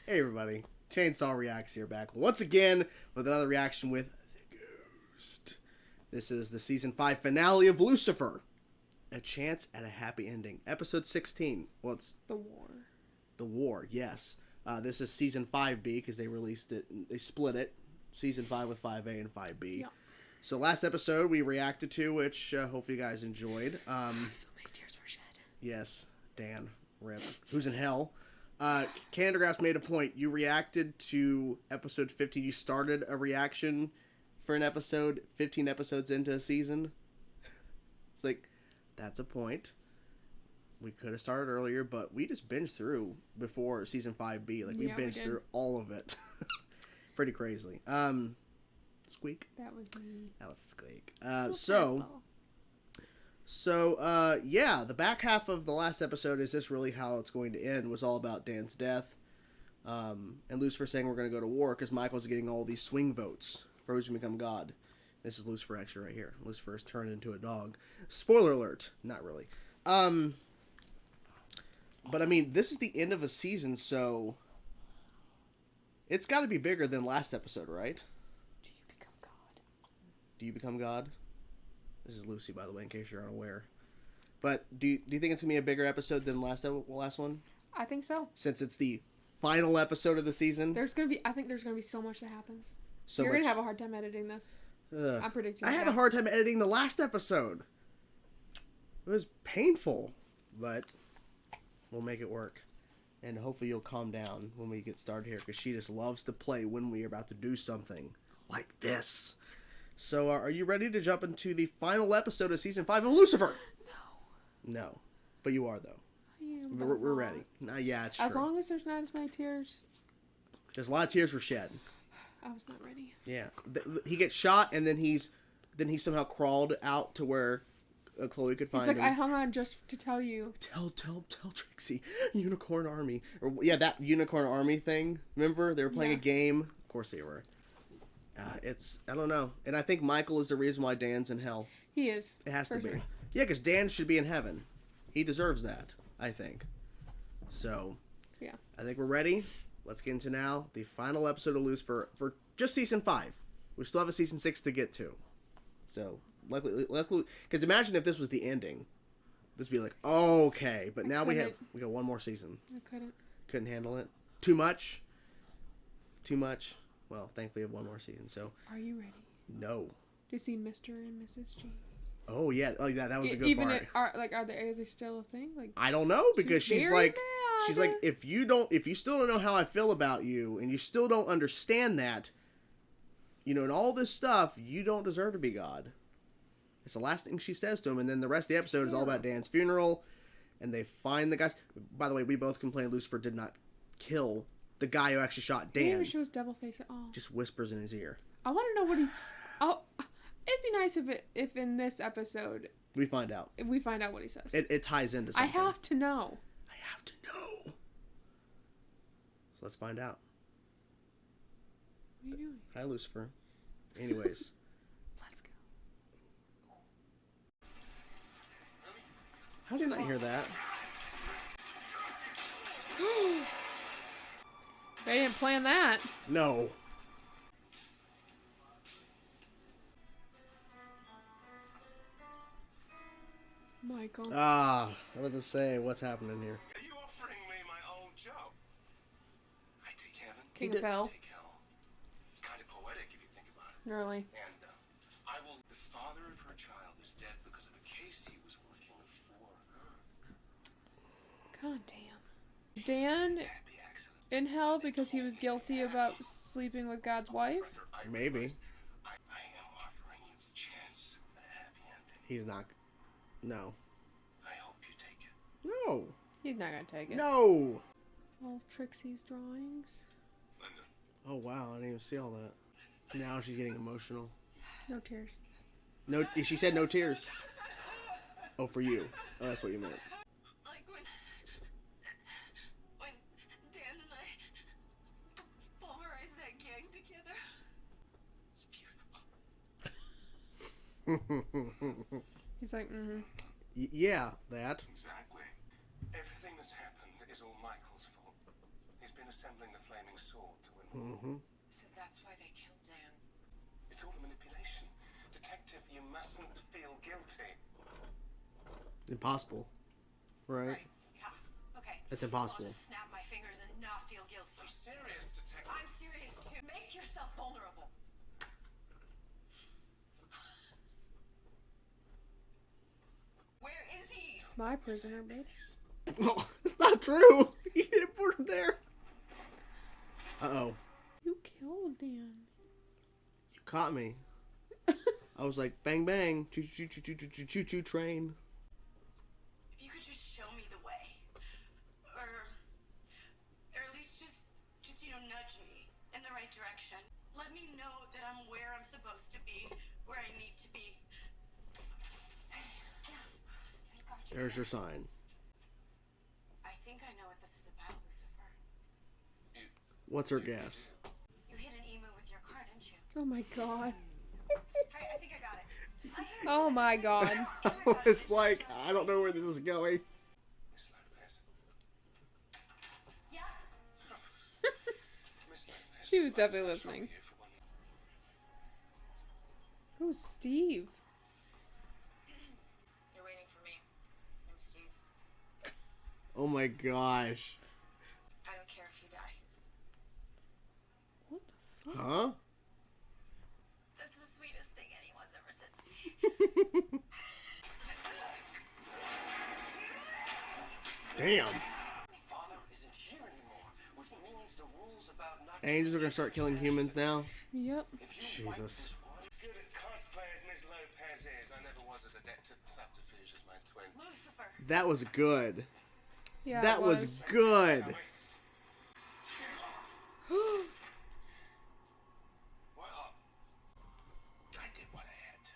Hey everybody, Chainsaw Reacts here back once again with another reaction with The Ghost. This is the season 5 finale of Lucifer. A Chance at a Happy Ending. Episode 16. Well, it's The War. The War, yes. This is season 5B because they released it, they split it. Season 5 with 5A and 5B. Yeah. So last episode we reacted to, which hopefully you guys enjoyed. So many tears were shed. Yes, Dan, rip. Who's in hell? Candergraph's made a point. You reacted to episode 15. You started a reaction for an episode 15 episodes into a season. It's like, that's a point. We could have started earlier, but we just binged through before season 5B. Like, we binged through all of it. Pretty crazy. Squeak? That was me. That was Squeak. Yeah, the back half of the last episode, is this really how it's going to end, was all about Dan's death. And Lucifer saying we're going to go to war because Michael's getting all these swing votes for who's going to become God. This is Lucifer actually right here. Lucifer is turned into a dog. Spoiler alert. Not really. But I mean, this is the end of a season, so it's got to be bigger than last episode, right? Do you become God? Do you become God? This is Lucy, by the way, in case you're unaware. But do you think it's going to be a bigger episode than last one? I think so. Since it's the final episode of the season? I think there's going to be so much that happens. So You're going to have a hard time editing this. I'm predicting. I had a hard time editing the last episode. It was painful, but we'll make it work. And hopefully you'll calm down when we get started here, because she just loves to play when we're about to do something like this. So, are you ready to jump into the final episode of Season 5 of Lucifer? No. No. But you are, though. I am. We're ready. Yeah, it's true. As long as there's not as many tears. There's a lot of tears were shed. I was not ready. Yeah. He gets shot, and then he somehow crawled out to where Chloe could find him. It's like, I hung on just to tell you. Tell Trixie. Unicorn Army. Yeah, that Unicorn Army thing. Remember? They were playing a game. Of course they were. I don't know. And I think Michael is the reason why Dan's in hell. He is. It has to be. Sure. Yeah, because Dan should be in heaven. He deserves that, I think. So, yeah. I think we're ready. Let's get into now the final episode of Lucifer for just season 5. We still have a season 6 to get to. So, luckily, because imagine if this was the ending. This would be like, oh, okay. But now we got one more season. I couldn't handle it. Too much. Well, thankfully we have one more season. So, are you ready? No. Do you see Mr. and Mrs. G? Oh yeah, that was a good part. Are they still a thing? Like, I don't know, because she's like, if you still don't know how I feel about you, and you still don't understand that, and all this stuff, you don't deserve to be God. It's the last thing she says to him, and then the rest of the episode is all about Dan's funeral, and they find the guys. By the way, we both complained Lucifer did not kill the guy who actually shot Dan. Maybe she was double faced at all. Just whispers in his ear. I want to know what he. Oh, it'd be nice if in this episode we find out what he says. It ties into something. I have to know. So let's find out. What are you doing? Hi, Lucifer. Anyways. Let's go. How did I not hear that? They didn't plan that. No. Michael. I was to say, what's happening here? Are you offering me my old job? I take heaven. King of Hell. Take hell. It's kind of poetic if you think about it. Really? And I will. The father of her child is dead because of a case he was working for her. God damn. Dan in hell because he was guilty about sleeping with God's wife? Maybe. I am offering you the chance of a happy ending. He's not. No. I hope you take it. No. He's not gonna take it. No. All Trixie's drawings. Linda. Oh wow, I didn't even see all that. Now she's getting emotional. No tears. No, she said no tears. Oh, for you. Oh, that's what you meant. Like when Dan and I pulverized that gang together. It's beautiful. He's like, Yeah, that. Exactly. Everything that's happened is all Michael's fault. He's been a assembling the flaming sword to win. So that's why they killed Dan. It's all a manipulation. Detective, you mustn't feel guilty. Impossible. Right? Yeah. Okay. That's impossible. I'll just snap my fingers and not feel guilty. I'm serious, detective. I'm serious too. Make yourself vulnerable. Where is he? My prisoner, bitch. No, it's not true. You didn't put him there. Uh-oh. You killed Dan. You caught me. I was like, bang, bang. Choo-choo train. If you could just show me the way, or at least just nudge me in the right direction. Let me know that I'm where I'm supposed to be, where I need to be. Yeah, I got you. There's your sign. I think I know what this is about, Lucifer. What's her guess? You hit an emu with your car, didn't you? Oh my god. I think I got it. Oh my god. It's like, I don't know where this is going. Miss Lopez. Yeah. Miss Lopez. She was definitely I'll listening. trouble you for one- Who's Steve? You're waiting for me. I'm Steve. Oh my gosh. I don't care if you die. What the fuck? Huh? That's the sweetest thing anyone's ever said to me. Damn. Father isn't here anymore, which means the rules about not Angels are gonna start killing humans now? Yep. If you wipe Jesus. this one- Good at cosplay as Miss Lopez is, I never was as adept at subterfuge as my twin. Lucifer. That was good. Yeah. That it was good. Well, I did what I had to.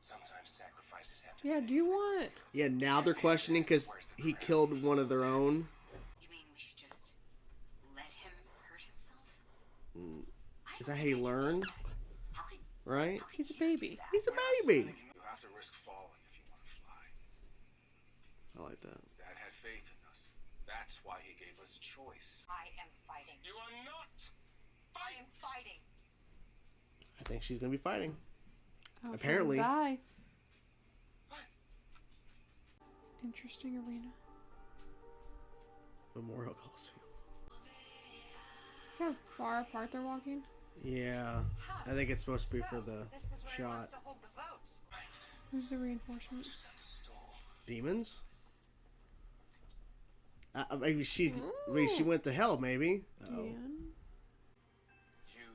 Sometimes sacrifices have to Yeah, do you want... Yeah, now they're questioning because he killed one of their own. You mean we should just let him hurt himself? Is that how he learned? How could Right? He's a baby. He's a baby. You have to risk falling if you want to fly. I like that. Dad had faith in us. That's why he gave us a choice. I am fighting. You are not I am fighting. I think she's gonna be fighting. I'll Apparently. Die. What? Interesting arena. Memorial costume. See how far apart they're walking? Yeah. I think it's supposed to be for the This is where he wants shot. to hold the vote. Right. Who's the reinforcement? Stall. Demons? Maybe she went to hell, maybe. Uh-oh. Dan? You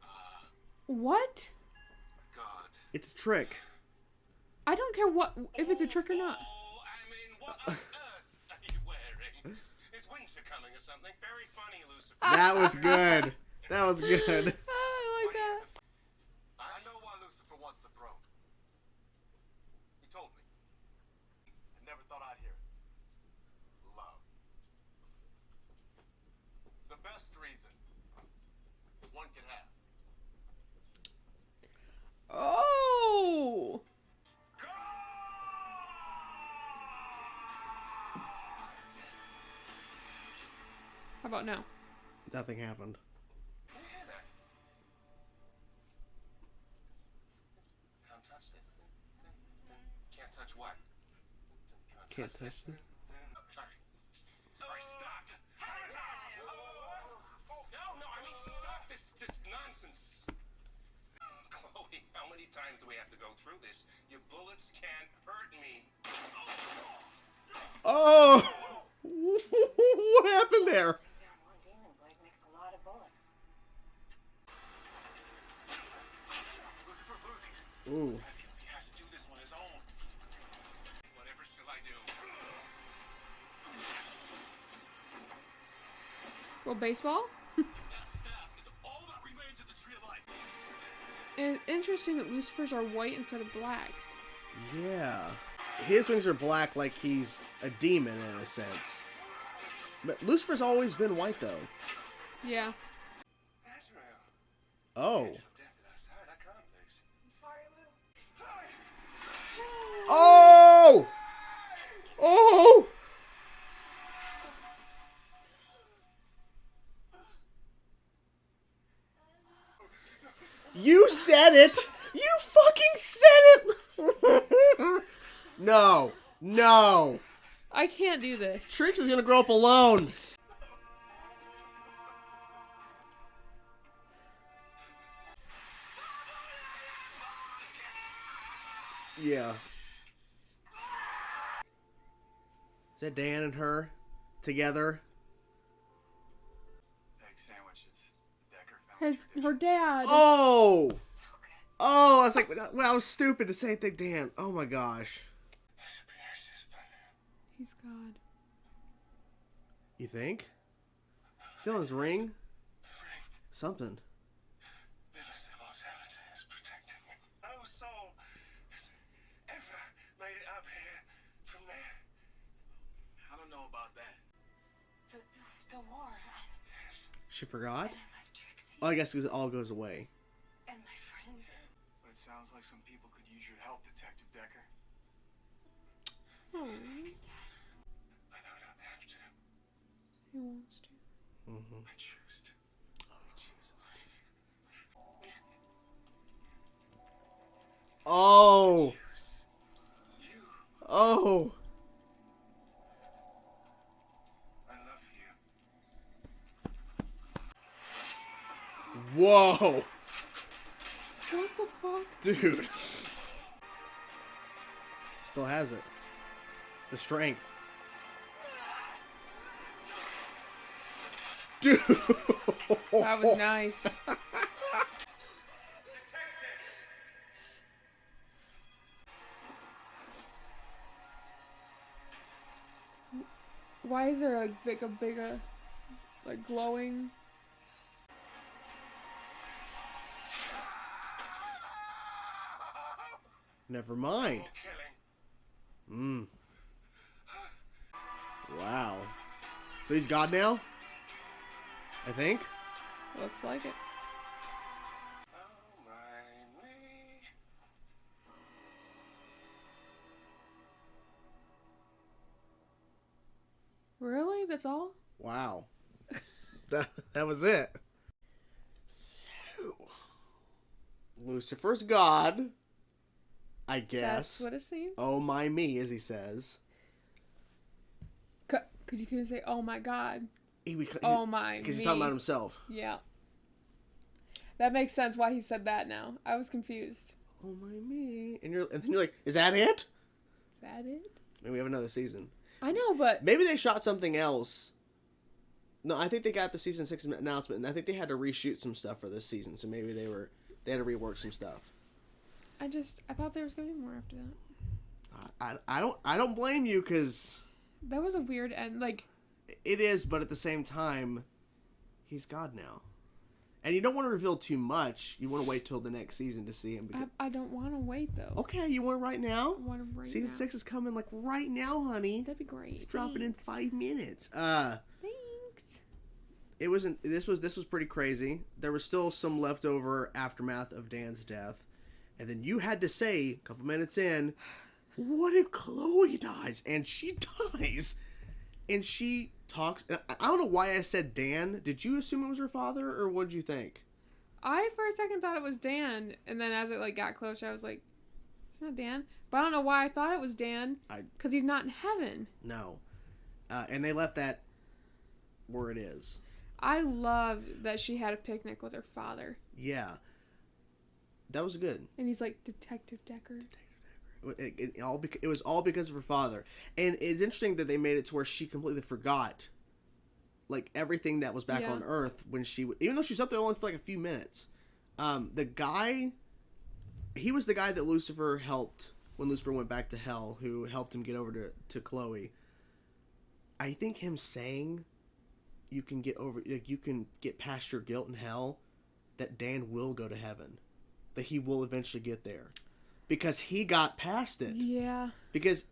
are What? God. It's a trick. I don't care what if it's a trick or not. Oh, I mean, what on earth are you wearing? Is winter coming or something? Very funny, Lucifer. That was good. That was good. I like that. I know why Lucifer wants the throne. He told me. I never thought I'd hear it. Love. The best reason one can have. Oh! How about now? Nothing happened. Can you hear that? Can't touch this. Can't touch what? Can't touch them. Sorry. Alright, stop. No, I mean stop this nonsense. Chloe, how many times do we have to go through this? Your bullets can't hurt me. Oh! What happened there? Taking down one demon blade makes a lot of bullets. Lucifer's losing. Ooh. He has to do this on his own. Whatever shall I do? Well, baseball? That staff is all that remains of the tree of life. It's interesting that Lucifers are white instead of black. Yeah. His wings are black like he's a demon in a sense. But Lucifer's always been white though. Yeah. Azrael. Oh. Death at our side, I can't lose. I'm sorry, Lou. Oh! Oh! You said it! You fucking said it! No. No. I can't do this. Trix is gonna grow up alone. Yeah. Is that Dan and her together? Egg sandwiches. Decker found Her dad. Oh! Oh, I was like, well, I was stupid to say think Dan. Oh my gosh. He's God. You think? Still in his ring? Something. This immortality is protecting me. No soul has ever made it up here from there. I don't know about that. The war. She forgot? And I left Trixie Oh, I guess because it all goes away. and my friends. But it sounds like some people could use your help, Detective Decker. Oh, I don't have to. he wants to. I choose to. Oh! Oh! I love you. Whoa! What the fuck? Dude. Still has it. The strength. Dude! That was nice. Why is there a bigger, like glowing? Never mind. Killing. Wow. So he's God now? I think. Looks like it. Oh my me. Really? That's all? Wow. that was it. So, Lucifer's God, I guess. That's what it seems. Oh my me, as he says. Could you say, "Oh my God"? Because Oh my he's me. talking about himself. Yeah. That makes sense why he said that now. I was confused. Oh my me, and then you're like, is that it? Is that it? Maybe we have another season. I know, but Maybe they shot something else. No, I think they got the season 6 announcement, and I think they had to reshoot some stuff for this season. So maybe they had to rework some stuff. I thought there was going to be more after that. I don't blame you, because That was a weird end. Like, it is, but at the same time, he's God now. And you don't want to reveal too much. You want to wait till the next season to see him. I don't want to wait though. Okay, you want it right now? I want him right Season now. 6 is coming like right now, honey. That'd be great. It's dropping in Thanks. 5 minutes. Thanks. This was pretty crazy. There was still some leftover aftermath of Dan's death. And then you had to say, a couple minutes in, what if Chloe dies? And she dies. And she talks. I don't know why I said Dan. Did you assume it was her father, or what did you think? I for a second thought it was Dan, and then as it like got closer, I was like, "It's not Dan." But I don't know why I thought it was Dan. Because he's not in heaven. No. And they left that where it is. I love that she had a picnic with her father, Yeah. That was good. and he's like Detective Decker. It was all because of her father. And it's interesting that they made it to where she completely forgot, like, everything that was back Yeah. on Earth when even though she's up there only for like a few minutes. The guy, he was the guy that Lucifer helped when Lucifer went back to hell, who helped him get over to Chloe. I think him saying you can get past your guilt in hell, that Dan will go to heaven, that he will eventually get there. Because he got past it. Yeah. Because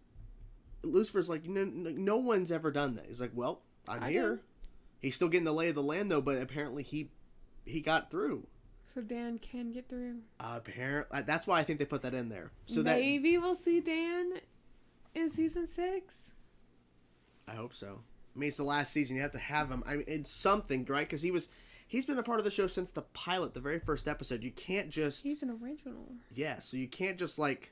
Lucifer's like, no one's ever done that. He's like, well, I'm here. did. He's still getting the lay of the land, though, but apparently he got through. So Dan can get through. Apparently, that's why I think they put that in there. So Maybe we'll see Dan in season 6. I hope so. I mean, it's the last season. You have to have him. I mean, it's something, right? Because he He's been a part of the show since the pilot, the very first episode. You can't just... He's an original. Yeah, so you can't just, like,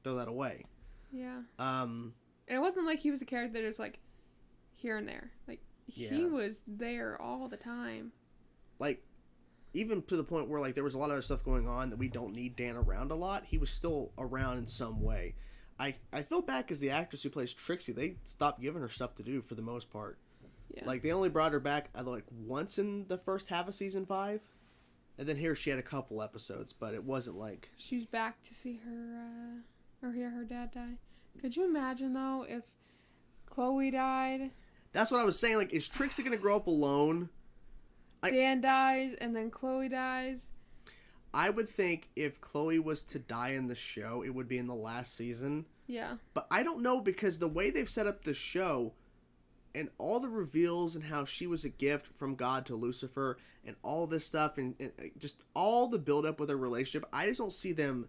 throw that away. Yeah. And it wasn't like he was a character that's, like, here and there. Like, he was there all the time. Like, even to the point where, like, there was a lot of other stuff going on that we don't need Dan around a lot. He was still around in some way. I feel bad because the actress who plays Trixie, they stopped giving her stuff to do for the most part. Yeah. Like, they only brought her back, like, once in the first half of season 5. And then here she had a couple episodes, but it wasn't like... She's back to see her, or hear her dad die. Could you imagine, though, if Chloe died? That's what I was saying. Like, is Trixie going to grow up alone? Dan dies, and then Chloe dies. I would think if Chloe was to die in the show, it would be in the last season. Yeah. But I don't know, because the way they've set up the show and all the reveals and how she was a gift from God to Lucifer and all this stuff and just all the build-up with their relationship, I just don't see them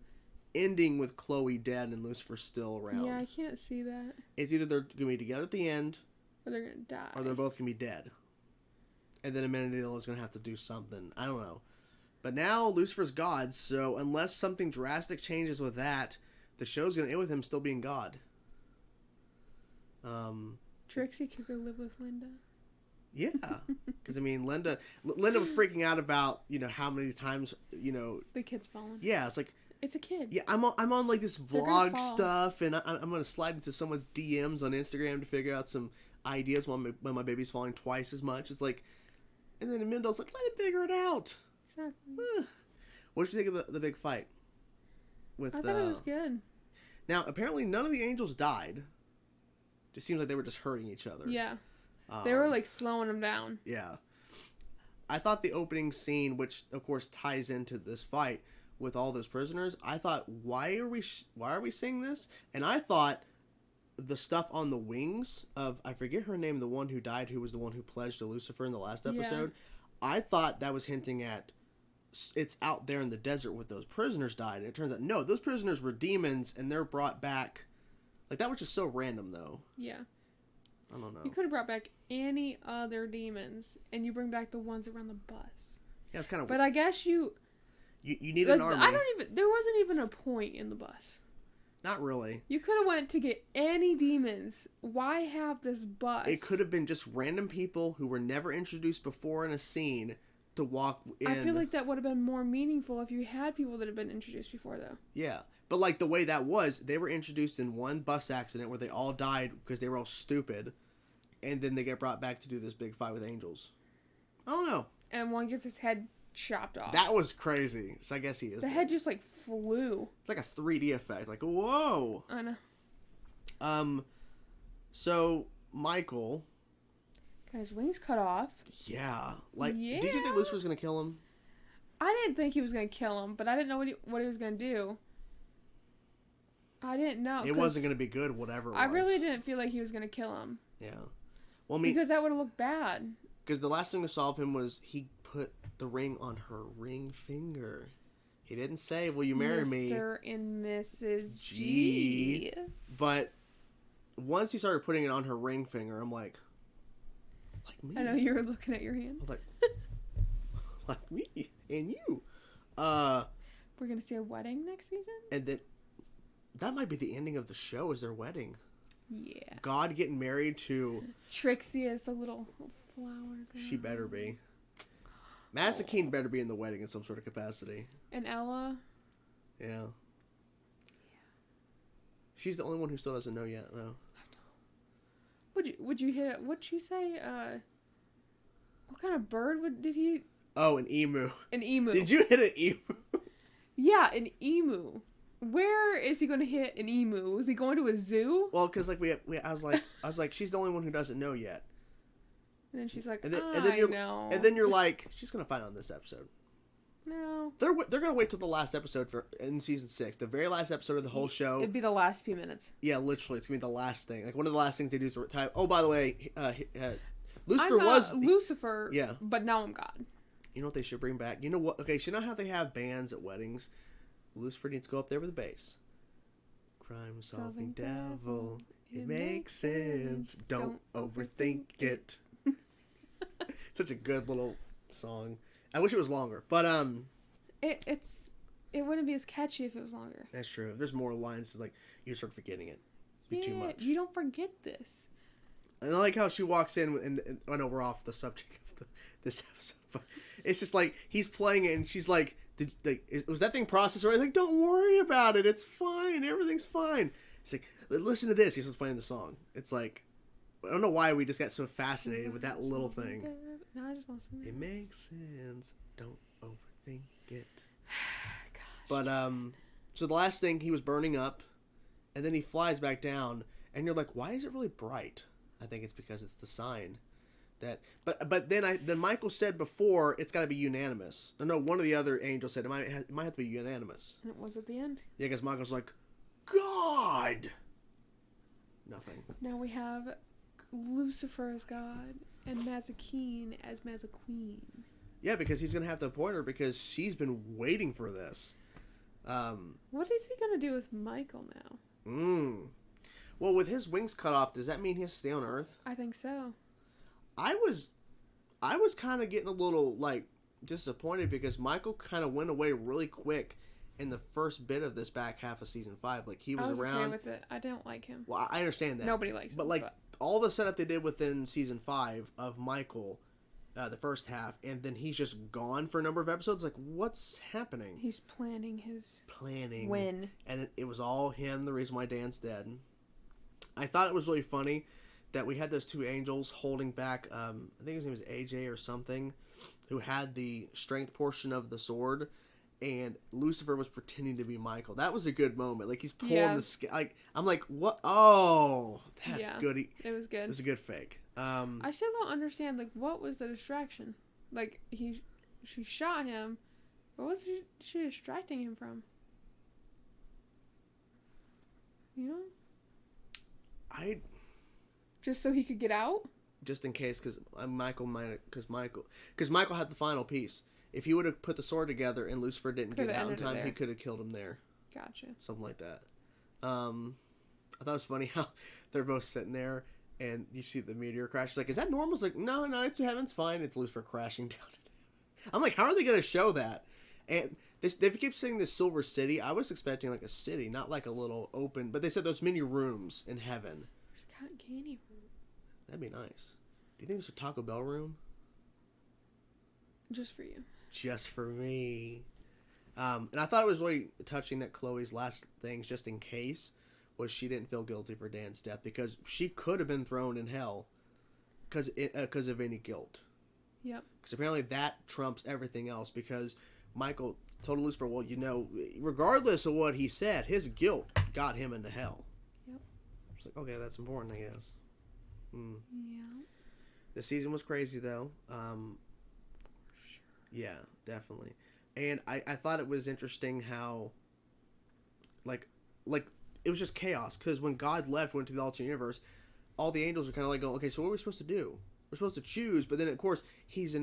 ending with Chloe dead and Lucifer still around. Yeah, I can't see that. It's either they're going to be together at the end... Or they're going to die. Or they're both going to be dead. And then Amenadiel is going to have to do something. I don't know. But now Lucifer's God, so unless something drastic changes with that, the show's going to end with him still being God. Trixie could go live with Linda. Yeah. Because, I mean, Linda was freaking out about, you know, how many times, you know... The kid's fallen. Yeah, it's like... It's a kid. Yeah, I'm on like, this vlog stuff, and I'm going to slide into someone's DMs on Instagram to figure out some ideas when my baby's falling twice as much. It's like... And then Amendel's like, let him figure it out. Exactly. What did you think of the big fight? I thought it was good. Now, apparently none of the angels died. Just seems like they were just hurting each other. Yeah. They were, like, slowing them down. Yeah. I thought the opening scene, which, of course, ties into this fight with all those prisoners, I thought, why are we seeing this? And I thought the stuff on the wings of, I forget her name, the one who died, who was the one who pledged to Lucifer in the last episode. Yeah. I thought that was hinting at it's out there in the desert with those prisoners died. And it turns out, no, those prisoners were demons and they're brought back. Like, that was just so random, though. Yeah. I don't know. You could have brought back any other demons, and you bring back the ones around the bus. Yeah, it's kind of... But I guess you need an army. There wasn't even a point in the bus. Not really. You could have went to get any demons. Why have this bus? It could have been just random people who were never introduced before in a scene to walk in. I feel like that would have been more meaningful if you had people that had been introduced before, though. Yeah. But, like, the way that was, they were introduced in one bus accident where they all died because they were all stupid. And then they get brought back to do this big fight with angels. I don't know. And one gets his head chopped off. That was crazy. So I guess he is. The head just, like, flew. It's like a 3D effect. Like, whoa. I know. So, Michael... Got his wings cut off. Yeah. Like, did you think Lucifer was going to kill him? I didn't think he was going to kill him, but I didn't know what he was going to do. I didn't know. It wasn't going to be good, whatever it was. I really didn't feel like he was going to kill him. Yeah. Well, I mean... Because that would have looked bad. Because the last thing we saw of him was he put the ring on her ring finger. He didn't say, will you marry me? Mr. and Mrs. G. But once he started putting it on her ring finger, I'm like me. I know, you were looking at your hand. I was like me and you. We're going to see a wedding next season? And then that might be the ending of the show, is their wedding. Yeah. God getting married to... Trixie as a little flower girl. She better be. Madison Keene better be in the wedding in some sort of capacity. And Ella? Yeah. She's the only one who still doesn't know yet, though. Would you hit it? What'd you say? What kind of bird did he... Oh, an emu. An emu. Did you hit an emu? Yeah, an emu. Where is he going to hit an emu? Is he going to a zoo? Well, because like I was like, she's the only one who doesn't know yet. And then she's like, I know. And then you're like, she's gonna find out in this episode. No. They're gonna wait till the last episode in season 6, the very last episode of the whole show. It'd be the last few minutes. Yeah, literally, it's gonna be the last thing. Like one of the last things they do is type. Oh, by the way, Lucifer was Lucifer. Yeah. But now I'm God. You know what they should bring back? You know what? Okay, so you know how they have bands at weddings? Lucifer needs to go up there with a bass. Crime solving devil, it makes sense. Don't overthink it. Such a good little song. I wish it was longer, but It wouldn't be as catchy if it was longer. that's true. If there's more lines, like you start forgetting it. Be too much. You don't forget this. And I like how she walks in, and I know we're off the subject of this episode, but it's just like he's playing it, and she's like, "Was that thing processed already?" Like, don't worry about it. It's fine. Everything's fine. It's like, listen to this. He's just playing the song. It's like, I don't know why we just got so fascinated with that little thing. No, I just want to sing It makes sense. Don't overthink it. Gosh. But so the last thing, he was burning up, and then he flies back down, and you're like, why is it really bright? I think it's because it's the sign that. But then Michael said before it's got to be unanimous. No, one of the other angels said it might have to be unanimous. And it was at the end. Yeah, because Michael's like, God. Nothing. Now we have Lucifer as God and Mazikeen as Mazaqueen. Yeah, because he's gonna have to appoint her because she's been waiting for this. What is he gonna do with Michael now? Well, with his wings cut off, does that mean he has to stay on Earth? I think so. I was kind of getting a little like disappointed because Michael kind of went away really quick in the first bit of this back half of season 5. Like he was around. Okay with it. I don't like him. Well, I understand that. Nobody likes him. But like all the setup they did within season 5 of Michael, the first half, and then he's just gone for a number of episodes. Like, what's happening? He's planning his win, and it was all him. The reason why Dan's dead. I thought it was really funny that we had those two angels holding back. I think his name was AJ or something, who had the strength portion of the sword, and Lucifer was pretending to be Michael. That was a good moment. Like he's pulling the like I'm like, what? Oh, that's good. It was good. It was a good fake. I still don't understand. Like, what was the distraction? Like she shot him. What was she distracting him from? You know. Just so he could get out? Just in case, because Michael had the final piece. If he would have put the sword together and Lucifer didn't get out in time, he could have killed him there. Gotcha. Something like that. I thought it was funny how they're both sitting there and you see the meteor crash. It's like, is that normal? It's like, no, it's heaven's fine. It's Lucifer crashing down. I'm like, how are they going to show that? And they keep saying this Silver City. I was expecting like a city, not like a little open. But they said there's many rooms in heaven. There's cotton candy room. That'd be nice. Do you think there's a Taco Bell room? Just for you. Just for me. And I thought it was really touching that Chloe's last things, just in case, was she didn't feel guilty for Dan's death because she could have been thrown in hell because of any guilt. Yep. Because apparently that trumps everything else because Michael told Lucifer, well, regardless of what he said, his guilt got him into hell. Yep. It's like, okay, that's important, I guess. Yeah. The season was crazy, though. Yeah, definitely. And I thought it was interesting how, like it was just chaos. Because when God went to the alternate universe, all the angels are kind of like going, okay, so what are we supposed to do? We're supposed to choose. But then, of course, he's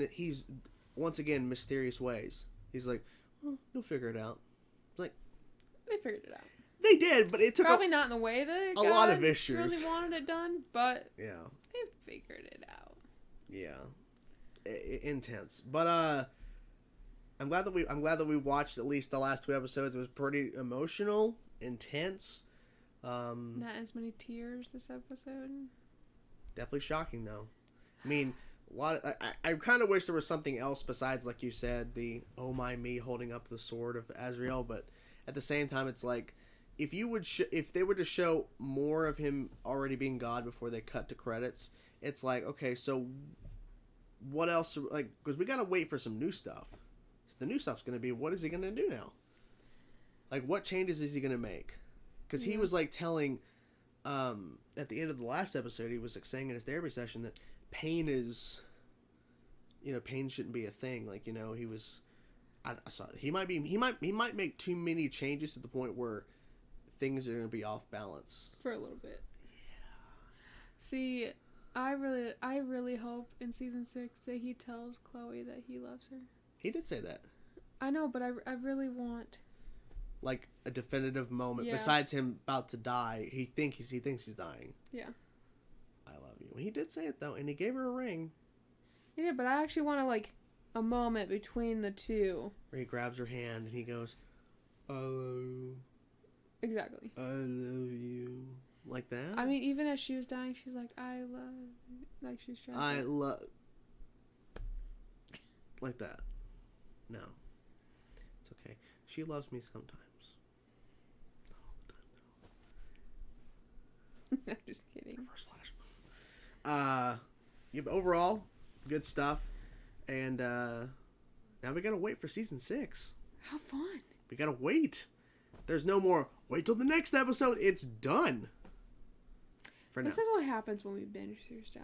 once again, mysterious ways. He's like, well, you'll figure it out. It's like, they figured it out. They did, but it took probably not in the way that a lot of issues. Really wanted it done, but yeah, they figured it out. Yeah, intense. But I'm glad that we watched at least the last 2 episodes. It was pretty emotional, intense. Not as many tears this episode. Definitely shocking though. I mean, I kind of wish there was something else besides, like you said, the oh my me holding up the sword of Azrael. But at the same time, it's like, if they were to show more of him already being God before they cut to credits, it's like, okay, so what else? Like, because we gotta wait for some new stuff. So the new stuff's gonna be, what is he gonna do now? Like, what changes is he gonna make? Because he was like telling, at the end of the last episode, he was like saying in his therapy session that pain shouldn't be a thing. Like, he was, I saw he might make too many changes to the point where things are going to be off balance for a little bit. Yeah. See, I really hope in season 6 that he tells Chloe that he loves her. He did say that. I know, but I really want like a definitive moment besides him about to die. He thinks he's dying. Yeah. I love you. He did say it though, and he gave her a ring. Yeah, but I actually want to like a moment between the two. Where he grabs her hand and he goes, I love you. Exactly. I love you. Like that? I mean, even as she was dying, she's like, I love you. Like, she's trying I to... love... Like that. No. It's okay. She loves me sometimes. Not all the time, though. I'm just kidding. Reverse flash. Yeah, but overall, good stuff. And now we gotta wait for season 6. How fun. We gotta wait. There's no more, wait till the next episode. It's done. For now. This is what happens when we binge through stuff.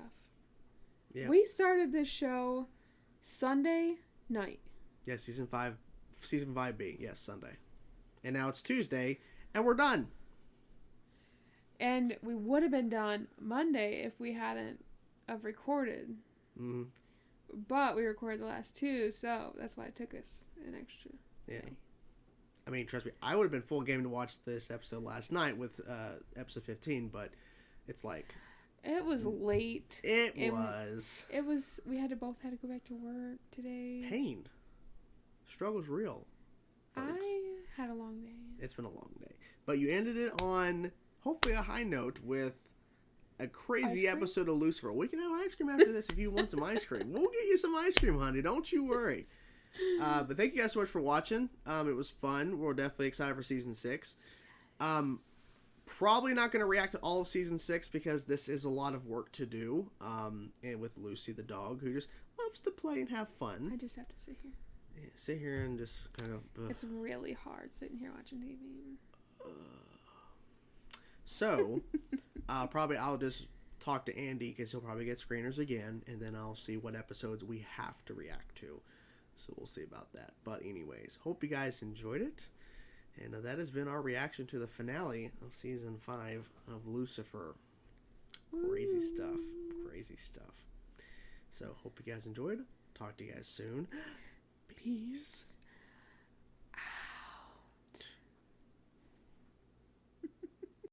Yeah. We started this show Sunday night. Yeah, season 5B. Yes, Sunday. And now it's Tuesday, and we're done. And we would have been done Monday if we hadn't have recorded. Mm-hmm. But we recorded the last 2, so that's why it took us an extra Yeah. day. I mean, trust me, I would have been full game to watch this episode last night with episode 15, but it's like... It was late. It was. We had to go back to work today. Pain. Struggle's real, folks. I had a long day. It's been a long day. But you ended it on, hopefully, a high note with a crazy episode of Lucifer. We can have ice cream after this if you want some ice cream. We'll get you some ice cream, honey. Don't you worry. But thank you guys so much for watching. It was fun. We're definitely excited for season 6. Probably not going to react to all of season 6 because this is a lot of work to do. And with Lucy the dog, who just loves to play and have fun. I just have to sit here. Yeah, sit here and just kind of... It's really hard sitting here watching TV. So, probably I'll just talk to Andy because he'll probably get screeners again, and then I'll see what episodes we have to react to. So we'll see about that. But anyways, hope you guys enjoyed it. And that has been our reaction to the finale of season 5 of Lucifer. Crazy stuff. Crazy stuff. So hope you guys enjoyed. Talk to you guys soon. Peace.